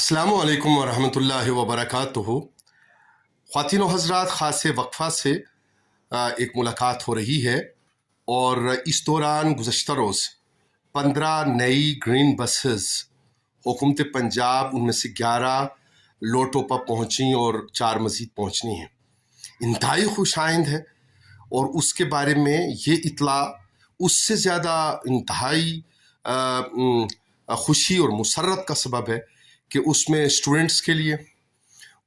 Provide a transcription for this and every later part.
अस्सलामु अलैकुम वरहमतुल्लाहि वबरकातुहू। ख्वातीन व हज़रात, ख़ास वक्फ़ा से एक मुलाकात हो रही है और इस दौरान गुज़श्ता रोज़ 15 नई ग्रीन बसेस हुकूमत पंजाब, उनमें से 11 लोटोपा पहुँची और 4 मज़ीद पहुँचनी हैं। इंतहाई खुश आइंद है और उसके बारे में ये इत्तला उससे ज़्यादा इंतहाई खुशी और मुसर्रत का सबब है कि उसमें स्टूडेंट्स के लिए,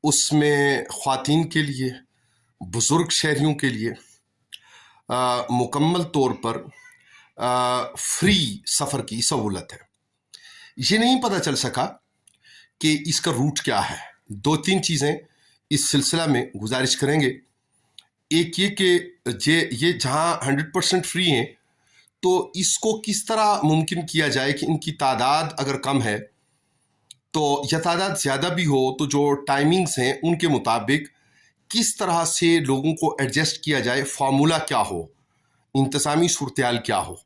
उसमें ख़वातीन के लिए, बुज़ुर्ग शहरियों के लिए मुकम्मल तौर पर फ्री सफ़र की सहूलत है। ये नहीं पता चल सका कि इसका रूट क्या है। 2-3 चीज़ें इस सिलसिला में गुजारिश करेंगे। एक ये कि ये जहाँ 100% फ्री हैं तो इसको किस तरह मुमकिन किया जाए कि इनकी तादाद अगर कम है तो या तादाद ज़्यादा भी हो तो जो टाइमिंग्स हैं उनके मुताबिक किस तरह से लोगों को एडजस्ट किया जाए, फार्मूला क्या हो, इंतज़ामी सूरत-ए-हाल क्या हो।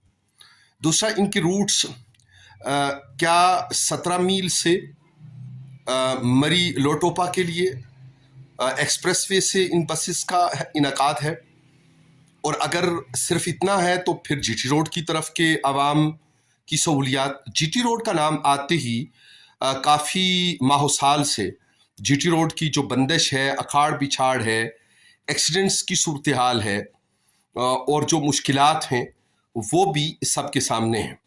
दूसरा, इनके रूट्स क्या 17 मील से मरी लोटोपा के लिए एक्सप्रेस वे से इन बसेस का इनकाद है, और अगर सिर्फ इतना है तो फिर जीटी रोड की तरफ के आवाम की सहूलियात। जीटी रोड का नाम आते ही काफ़ी माह साल से जीटी रोड की जो बंदिश है, अखाड़ बिछाड़ है, एक्सीडेंट्स की सूरत हाल है और जो मुश्किलात हैं वो भी सबके सामने हैं।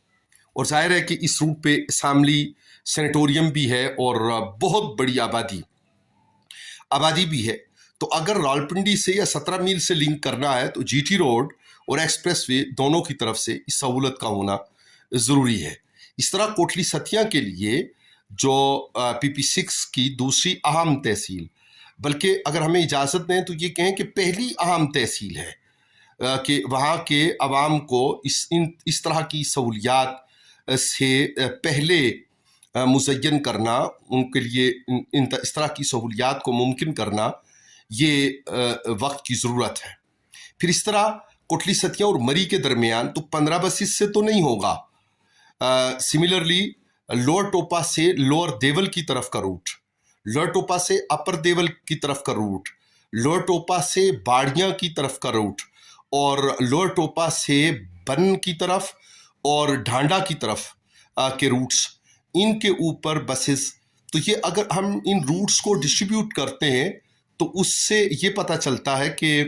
और ज़ाहिर है कि इस रूट पे शामली सेनेटोरियम भी है और बहुत बड़ी आबादी भी है। तो अगर रावलपिंडी से या 17 मील से लिंक करना है तो जीटी रोड और एक्सप्रेस वे दोनों की तरफ से इस सहूलत का होना ज़रूरी है। इस तरह कोटली सतिया के लिए जो PP6 की दूसरी अहम तहसील, बल्कि अगर हमें इजाज़त दें तो ये कहें कि पहली अहम तहसील है कि वहाँ के अवाम को इस तरह की सहूलियात से पहले मुज़य्यन करना, उनके लिए इस तरह की सहूलियात को मुमकिन करना, ये वक्त की ज़रूरत है। फिर इस तरह कोटली सतिया और मरी के दरमियान तो 15 बसेस से तो नहीं होगा। सिमिलरली लोअर टोपा से लोअर देवल की तरफ का रूट, लोअर टोपा से अपर देवल की तरफ का रूट, लोअर टोपा से बाड़ियाँ की तरफ का रूट और लोअर टोपा से बन की तरफ और ढांडा की तरफ के रूट्स, इनके ऊपर बसेस। तो ये अगर हम इन रूट्स को डिस्ट्रीब्यूट करते हैं तो उससे ये पता चलता है कि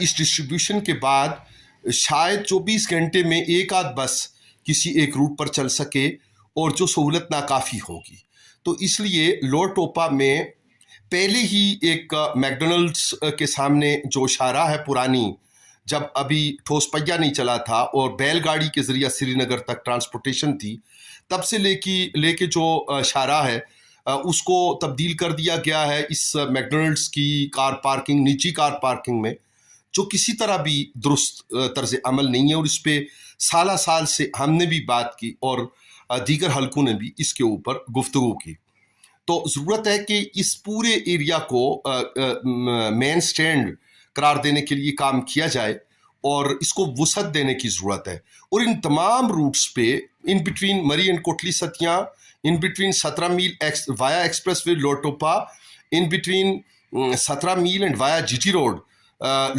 इस डिस्ट्रीब्यूशन के बाद शायद 24 घंटे में एक आध बस किसी एक रूट पर चल सके और जो सहूलत नाकाफ़ी होगी। तो इसलिए लोअर टोपा में पहले ही एक मैकडॉनल्ड्स के सामने जो शाहरा है पुरानी, जब अभी ठोस पहिया नहीं चला था और बैलगाड़ी के ज़रिए श्रीनगर तक ट्रांसपोर्टेशन थी, तब से लेके जो शाहरा है उसको तब्दील कर दिया गया है इस मैकडॉनल्ड्स की कार पार्किंग, निजी कार पार्किंग में, जो किसी तरह भी दुरुस्त तर्ज अमल नहीं है। और इस पर साल से हमने भी बात की और दीगर हलकों ने भी इसके ऊपर गुफ्तगू की। तो ज़रूरत है कि इस पूरे एरिया को मेन स्टैंड करार देने के लिए काम किया जाए और इसको वसअत देने की ज़रूरत है। और इन तमाम रूट्स पे in between Murree and Kotli Sattian, in between 17 मील via express way Lotopa, in between 17 मील and via GT road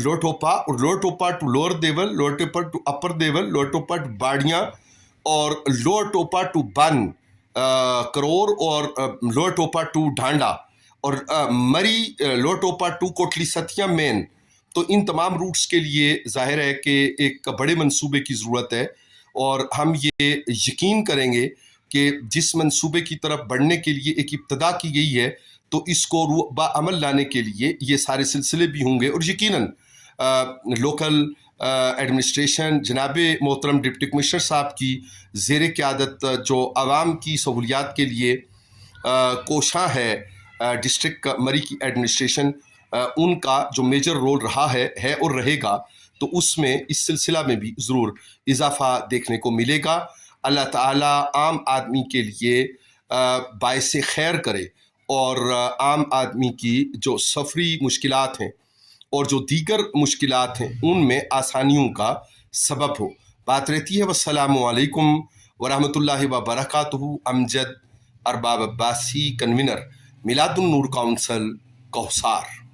Lotopa, और Lotopa to lower Dewal, Lotopa to upper Dewal, Lotopa to बाड़ियाँ और लोअर टोपा टू बन करोर और लोअर टोपा टू ढांडा और मरी लोअर टोपा टू कोटली सतिया मेन। तो इन तमाम रूट्स के लिए जाहिर है कि एक बड़े मंसूबे की ज़रूरत है और हम ये यकीन करेंगे कि जिस मंसूबे की तरफ बढ़ने के लिए एक इब्तदा की गई है तो इसको बाअमल लाने के लिए ये सारे सिलसिले भी होंगे। और यकीनन लोकल एडमिनिस्ट्रेशन जनाब मोहतरम डिप्टी कमिश्नर साहब की ज़ेर क़यादत जो आवाम की सहूलियात के लिए कोशां है डिस्ट्रिक्ट मरी की एडमिनिस्ट्रेशन, उनका जो मेजर रोल रहा है और रहेगा, तो उसमें इस सिलसिला में भी ज़रूर इजाफ़ा देखने को मिलेगा। अल्लाह ताला आम आदमी के लिए बाइस खैर करे और आम आदमी की जो सफ़री मुश्किलात हैं और जो दीगर मुश्किलात हैं उनमें आसानियों का सबब हो। बात रहती है। वस्सलामु अलैकुम वरहमतुल्लाहि व बरकातुहू। अमजद ارباب عباسی، کنوینر میلاد النور کونسل کوثار۔